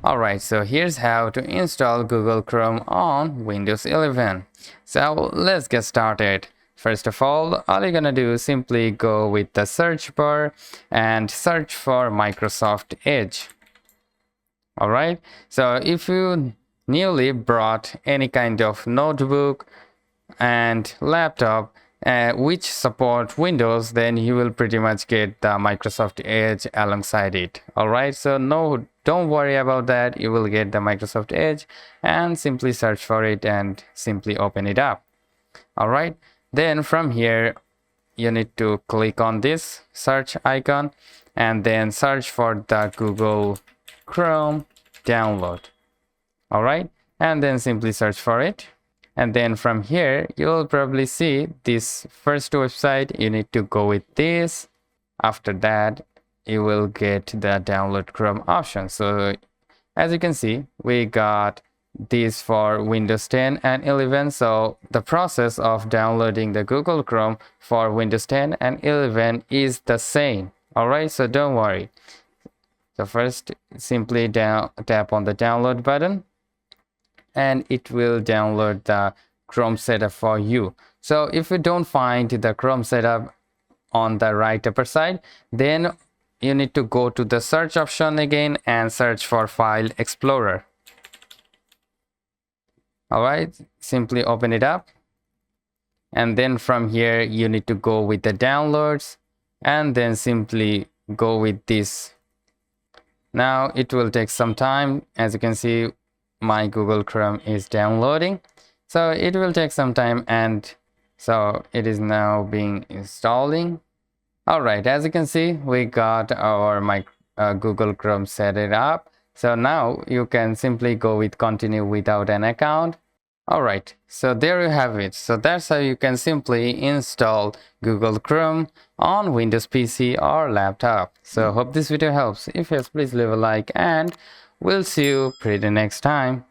Alright, so here's how to install Google Chrome on Windows 11. So let's get started. First of all you're gonna do is simply go with the search bar and search for Microsoft Edge. Alright, so if you newly brought any kind of notebook and laptop which support Windows, then you will pretty much get the Microsoft Edge alongside it. Alright, so don't worry about that, you will get the Microsoft Edge and simply search for it and simply open it up. Alright, then from here you need to click on this search icon and then search for the Google Chrome download. Alright, and then simply search for it. And then from here you'll probably see this first website. You need to go with this. After that you will get the download Chrome option. So as you can see, we got this for Windows 10 and 11. So the process of downloading the Google Chrome for Windows 10 and 11 is the same. Alright, so don't worry. So first simply tap on the download button and it will download the Chrome setup for you. So if you don't find the Chrome setup on the right upper side, then you need to go to the search option again and search for File Explorer. Alright, simply open it up and then from here you need to go with the downloads and then simply go with this. Now it will take some time. As you can see, my Google Chrome is downloading, so it will take some time, and so it is now being installing. Alright, as you can see, we got our Google Chrome set it up. So now you can simply go with continue without an account. Alright, so there you have it. So that's how you can simply install Google Chrome on Windows PC or laptop. So hope this video helps. If yes, please leave a like and we'll see you pretty next time.